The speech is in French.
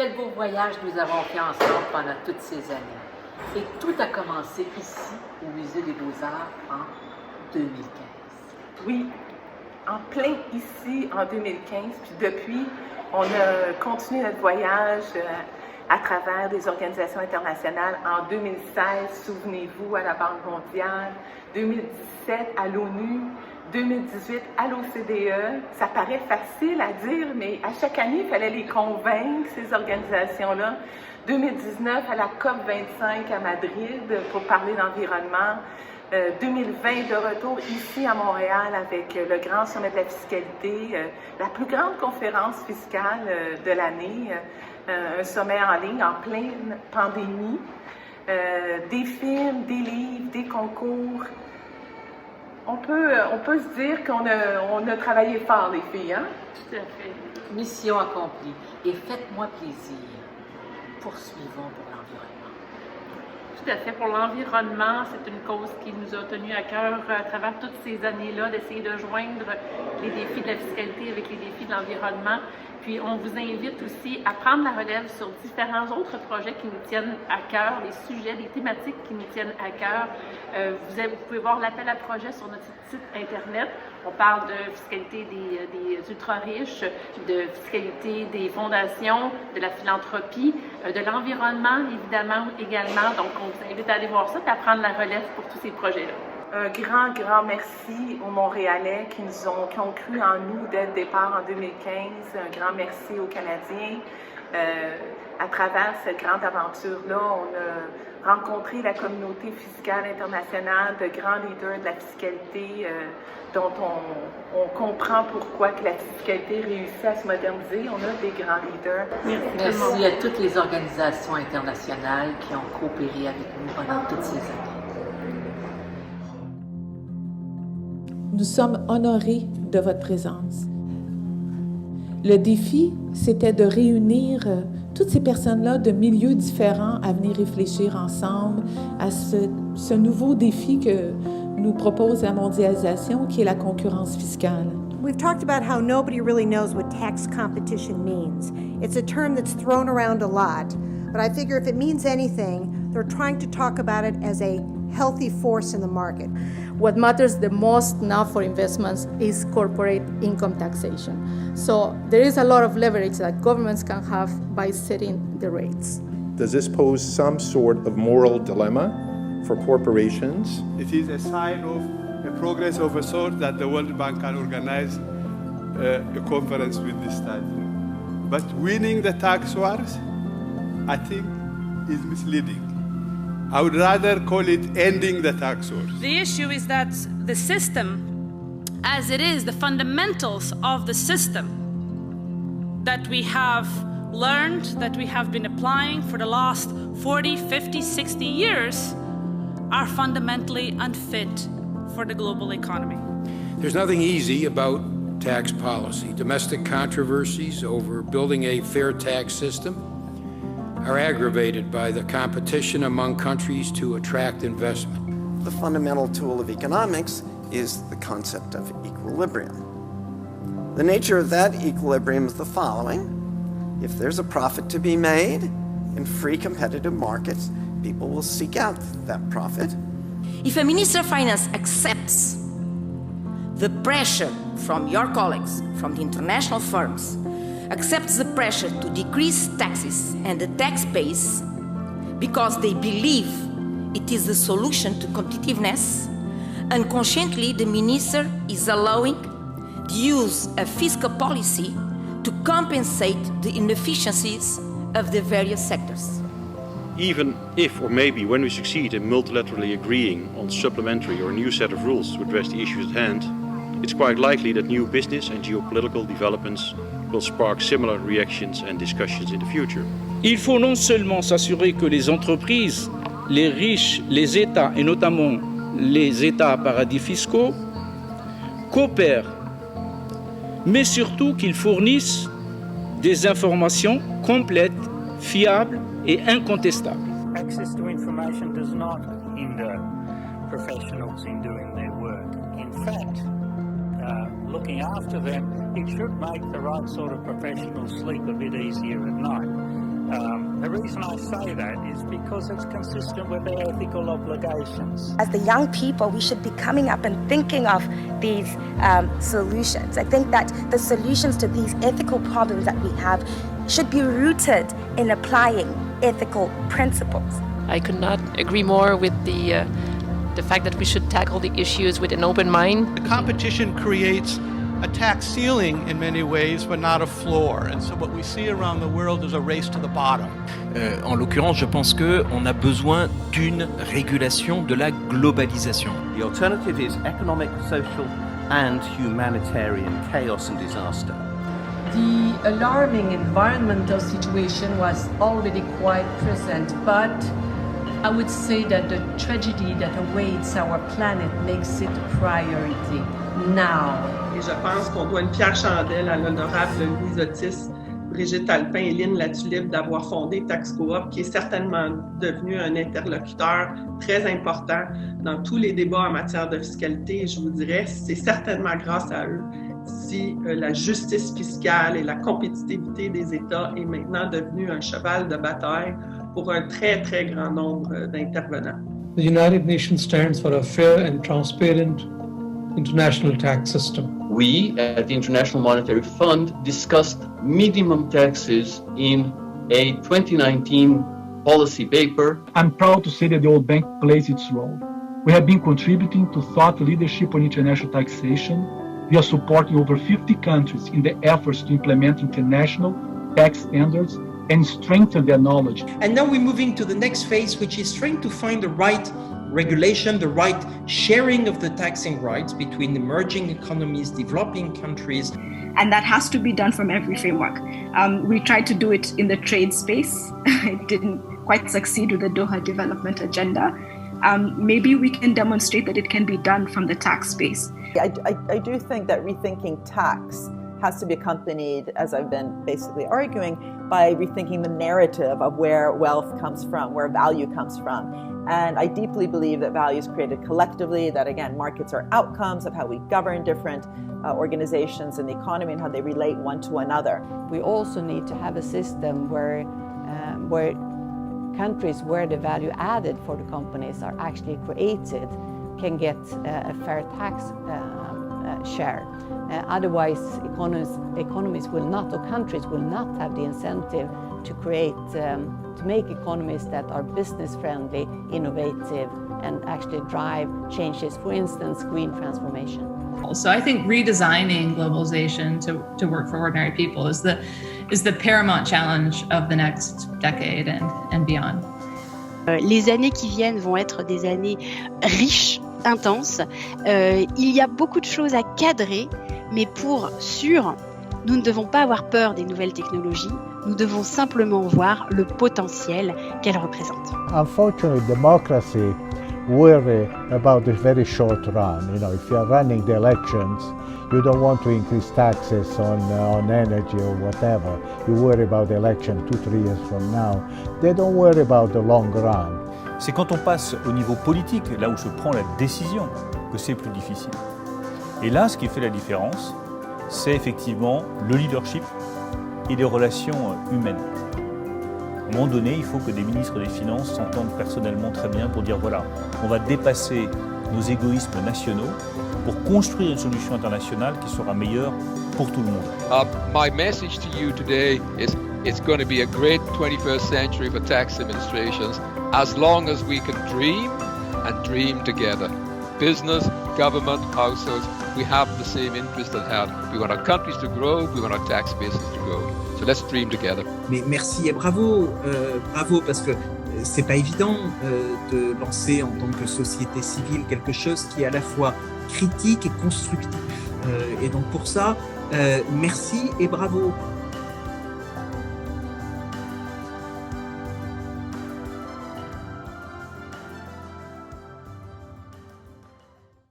Quel beau voyage nous avons fait ensemble pendant toutes ces années. Et tout a commencé ici, au Musée des Beaux-Arts, en 2015. Oui, en plein ici, en 2015. Puis depuis, on a continué notre voyage à travers des organisations internationales. En 2016, souvenez-vous, à la Banque mondiale. 2017, à l'ONU. 2018 à l'OCDE. Ça paraît facile à dire, mais à chaque année, il fallait les convaincre, ces organisations-là. 2019 à la COP25 à Madrid pour parler d'environnement. 2020 de retour ici à Montréal avec le grand sommet de la fiscalité, la plus grande conférence fiscale de l'année, un sommet en ligne en pleine pandémie, des films, des livres, des concours. On peut se dire qu'on a travaillé fort, les filles, hein? Tout à fait. Mission accomplie. Et faites-moi plaisir. Poursuivons pour l'environnement. Tout à fait. Pour l'environnement, c'est une cause qui nous a tenu à cœur à travers toutes ces années-là, d'essayer de joindre les défis de la fiscalité avec les défis de l'environnement. Puis, on vous invite aussi à prendre la relève sur différents autres projets qui nous tiennent à cœur, des sujets, des thématiques qui nous tiennent à cœur. Vous pouvez voir l'appel à projet sur notre site Internet. On parle de fiscalité des ultra-riches, de fiscalité des fondations, de la philanthropie, de l'environnement, évidemment, également. Donc, on vous invite à aller voir ça et à prendre la relève pour tous ces projets-là. Un grand merci aux Montréalais qui ont cru en nous dès le départ en 2015. Un grand merci aux Canadiens. À travers cette grande aventure-là, on a rencontré la communauté fiscale internationale de grands leaders de la fiscalité dont on comprend pourquoi que la fiscalité réussit à se moderniser. On a des grands leaders. Merci à toutes les organisations internationales qui ont coopéré avec nous pendant toutes ces années. Nous sommes honorés de votre présence. Le défi, c'était de réunir toutes ces personnes-là de milieux différents à venir réfléchir ensemble à ce nouveau défi que nous propose la mondialisation, qui est la concurrence fiscale. We've talked about how nobody really knows what tax competition means. It's a term that's thrown around a lot, but I figure if it means anything, they're trying to talk about it as a healthy force in the market. What matters the most now for investments is corporate income taxation. So there is a lot of leverage that governments can have by setting the rates. Does this pose some sort of moral dilemma for corporations? It is a sign of a progress of a sort that the World Bank can organize a conference with this title. But winning the tax wars, I think, is misleading. I would rather call it ending the tax wars. The issue is that the system, as it is, the fundamentals of the system that we have learned, that we have been applying for the last 40, 50, 60 years, are fundamentally unfit for the global economy. There's nothing easy about tax policy. Domestic controversies over building a fair tax system are aggravated by the competition among countries to attract investment. The fundamental tool of economics is the concept of equilibrium. The nature of that equilibrium is the following. If there's a profit to be made in free competitive markets, people will seek out that profit. If a Minister of Finance accepts the pressure from your colleagues, from the international firms, accepts the pressure to decrease taxes and the tax base because they believe it is the solution to competitiveness, unconsciously the minister is allowing the use of fiscal policy to compensate the inefficiencies of the various sectors. Even if, or maybe when we succeed in multilaterally agreeing on supplementary or a new set of rules to address the issues at hand, it's quite likely that new business and geopolitical developments will spark similar reactions and discussions in the future. Il faut non seulement s'assurer que les entreprises, les riches, les États, et notamment les États à paradis fiscaux, coopèrent, mais surtout qu'ils fournissent des informations complètes, fiables et incontestables. Access to information does not hinder professionals in doing their work. In fact, looking after them, it should make the right sort of professionals sleep a bit easier at night. The reason I say that is because it's consistent with their ethical obligations. As the young people, we should be coming up and thinking of these solutions. I think that the solutions to these ethical problems that we have should be rooted in applying ethical principles. I could not agree more with the fact that we should tackle the issues with an open mind. The competition creates a tax ceiling in many ways, but not a floor. And so what we see around the world is a race to the bottom. En l'occurrence, je pense qu'on a besoin d'une régulation de la globalisation. The alternative is economic, social, and humanitarian chaos and disaster. The alarming environmental situation was already quite present, but I would say that the tragedy that awaits our planet makes it a priority now. Et je pense qu'on doit une fière chandelle à l'honorable Louise Otis, Brigitte Alpin et Lynn Latulippe d'avoir fondé Tax Coop, qui est certainement devenu un interlocuteur très important dans tous les débats en matière de fiscalité. Et je vous dirais, c'est certainement grâce à eux si la justice fiscale et la compétitivité des États est maintenant devenue un cheval de bataille pour un très, très grand nombre d'intervenants. The United Nations stands for a fair and transparent international tax system. We at the International Monetary Fund discussed minimum taxes in a 2019 policy paper. I'm proud to say that the World Bank plays its role. We have been contributing to thought leadership on international taxation. We are supporting over 50 countries in the efforts to implement international tax standards and strengthen their knowledge. And now we're moving to the next phase, which is trying to find the right regulation, the right sharing of the taxing rights between emerging economies, developing countries. And that has to be done from every framework. We tried to do it in the trade space. It didn't quite succeed with the Doha Development Agenda. Maybe we can demonstrate that it can be done from the tax space. I do think that rethinking tax has to be accompanied, as I've been basically arguing, by rethinking the narrative of where wealth comes from, where value comes from. And I deeply believe that value is created collectively, that again, markets are outcomes of how we govern different organizations in the economy and how they relate one to another. We also need to have a system where countries where the value added for the companies are actually created can get a fair tax share. Otherwise, economies will not, or countries will not have the incentive to create, to make economies that are business friendly, innovative, and actually drive changes, for instance, green transformation. So I think redesigning globalization to work for ordinary people is the paramount challenge of the next decade and beyond. Les années qui viennent vont être des années riches, intenses. Il y a beaucoup de choses à cadrer, mais pour sûr, nous ne devons pas avoir peur des nouvelles technologies. Nous devons simplement voir le potentiel qu'elles représentent. Unfortunately, democracy worry about the very short run. You know, if you are running the elections, you don't want to increase taxes on energy or whatever. You worry about the election 2-3 years from now. They don't worry about the long run. C'est quand on passe au niveau politique, là où se prend la décision, que c'est plus difficile. Et là, ce qui fait la différence, c'est effectivement le leadership et les relations humaines. À un moment donné, il faut que des ministres des Finances s'entendent personnellement très bien pour dire voilà, on va dépasser nos égoïsmes nationaux pour construire une solution internationale qui sera meilleure pour tout le monde. My message to you today is it's going to be a great 21st century for tax administrations as long as we can dream and dream together. Business, government, households, we have the same interest at heart. We want our countries to grow, we want our tax bases to grow. So let's dream together. Mais merci et bravo, bravo parce que c'est pas évident de lancer en tant que société civile quelque chose qui est à la fois critique et constructif. Et donc pour ça, merci et bravo.